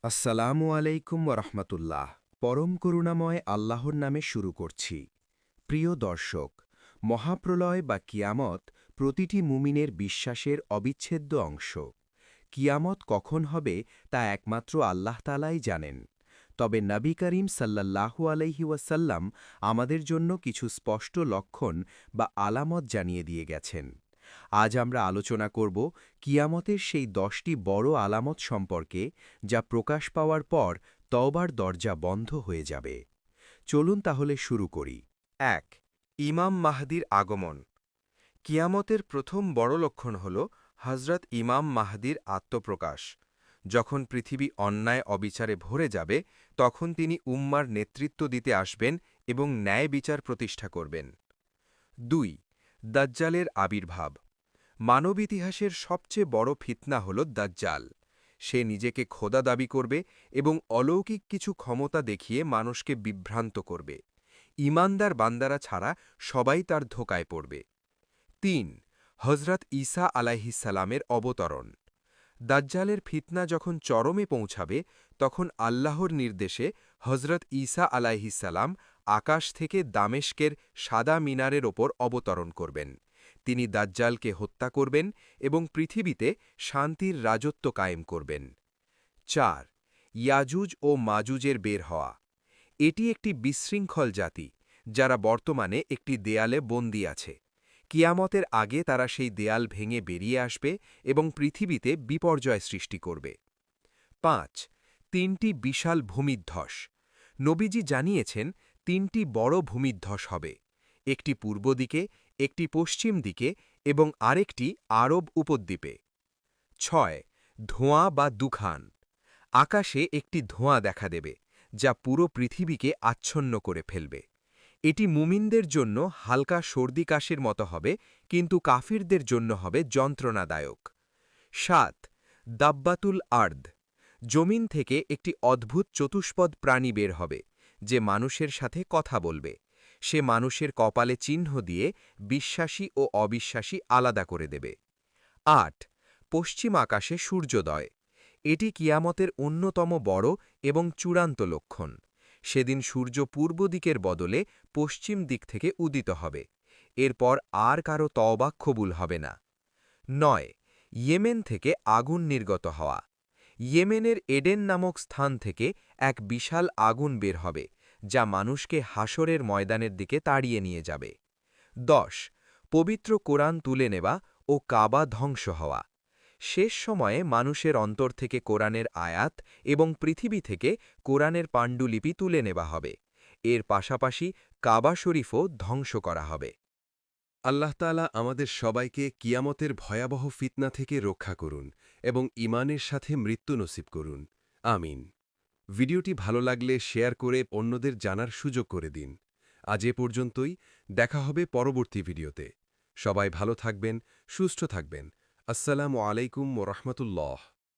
আসসালামু আলাইকুম ওরহমতুল্লাহ। পরম করুণাময় আল্লাহর নামে শুরু করছি। প্রিয় দর্শক, মহাপ্রলয় বা কিয়ামত প্রতিটি মুমিনের বিশ্বাসের অবিচ্ছেদ্য অংশ। কিয়ামত কখন হবে তা একমাত্র আল্লাহ তাআলাই জানেন। তবে নবী করিম সাল্লাল্লাহু আলাইহি ওয়াসাল্লাম আমাদের জন্য কিছু স্পষ্ট লক্ষণ বা আলামত জানিয়ে দিয়ে গেছেন। আজ আমরা আলোচনা করব কিয়ামতের সেই 10টি বড় আলামত সম্পর্কে, যা প্রকাশ পাওয়ার পর তওবার দরজা বন্ধ হয়ে যাবে। চলুন তাহলে শুরু করি। ১. ইমাম মাহদির আগমন। কিয়ামতের প্রথম বড় লক্ষণ হল হজরত ইমাম মাহদির আত্মপ্রকাশ। যখন পৃথিবী অন্যায় অবিচারে ভরে যাবে, তখন তিনি উম্মার নেতৃত্ব দিতে আসবেন এবং ন্যায় বিচার প্রতিষ্ঠা করবেন। ২. দাজ্জালের আবির্ভাব। মানব ইতিহাসের সবচেয়ে বড় ফিতনা হল দাজ্জাল। সে নিজেকে খোদা দাবি করবে এবং অলৌকিক কিছু ক্ষমতা দেখিয়ে মানুষকে বিভ্রান্ত করবে। ঈমানদার বান্দারা ছাড়া সবাই তার ধোঁকায় পড়বে। ৩. হজরত ঈসা আলাইহিসসালামের অবতরণ। দাজ্জালের ফিতনা যখন চরমে পৌঁছাবে, তখন আল্লাহর নির্দেশে হজরত ঈসা আলাইহিসসালাম আকাশ থেকে দামেস্কের সাদা মিনারের ওপর অবতরণ করবেন। তিনি দাজ্জালকে হত্যা করবেন এবং পৃথিবীতে শান্তির রাজত্ব কায়েম করবেন। ৪. ইয়াজুজ ও মাজুজের বের হওয়া। এটি একটি বিশৃঙ্খল জাতি, যারা বর্তমানে একটি দেয়ালে বন্দী আছে। কিয়ামতের আগে তারা সেই দেয়াল ভেঙে বেরিয়ে আসবে এবং পৃথিবীতে বিপর্যয় সৃষ্টি করবে। ৫. ৩টি বিশাল ভূমিধ্বস। নবীজি জানিয়েছেন ৩টি বড় ভূমিধ্বস হবে, একটি পূর্ব দিকে, একটি পশ্চিম দিকে এবং আরেকটি আরব উপদ্বীপে। ৬. ধোঁয়া বা দুখান। আকাশে একটি ধোঁয়া দেখা দেবে, যা পুরো পৃথিবীকে আচ্ছন্ন করে ফেলবে। এটি মুমিনদের জন্য হালকা সর্দি কাশির মতো হবে, কিন্তু কাফিরদের জন্য হবে যন্ত্রণাদায়ক। ৭. দাব্বাতুল আর্দ। জমিন থেকে একটি অদ্ভুত চতুষ্পদ প্রাণী বের হবে, যে মানুষের সাথে কথা বলবে। সে মানুষের কপালে চিহ্ন দিয়ে বিশ্বাসী ও অবিশ্বাসী আলাদা করে দেবে। ৮. পশ্চিম আকাশে সূর্যোদয়। এটি কিয়ামতের অন্যতম বড় এবং চূড়ান্ত লক্ষণ। সেদিন সূর্য পূর্ব দিকের বদলে পশ্চিম দিক থেকে উদিত হবে। এরপর আর কারো তওবা কবুল হবে না। ৯. ইয়েমেন থেকে আগুন নির্গত হওয়া। ইয়েমেনের এডেন নামক স্থান থেকে এক বিশাল আগুন বের হবে, যা মানুষকে হাসরের ময়দানের দিকে তাড়িয়ে নিয়ে যাবে। ১০. পবিত্র কোরআন তুলে নেওয়া ও কাবা ধ্বংস হওয়া। শেষ সময়ে মানুষের অন্তর থেকে কোরআনের আয়াত এবং পৃথিবী থেকে কোরআনের পাণ্ডুলিপি তুলে নেওয়া হবে। এর পাশাপাশি কাবা শরীফও ধ্বংস করা হবে। আল্লাহ তাআলা আমাদের সবাইকে কিয়ামতের ভয়াবহ ফিতনা থেকে রক্ষা করুন এবং ঈমানের সাথে মৃত্যু নসিব করুন। আমিন। ভিডিওটি ভালো লাগলে শেয়ার করে অন্যদের জানার সুযোগ করে দিন। আজ এ পর্যন্তই, দেখা হবে পরবর্তী ভিডিওতে। সবাই ভালো থাকবেন, সুস্থ থাকবেন। আসসালামু আলাইকুম ওয়া রাহমাতুল্লাহ।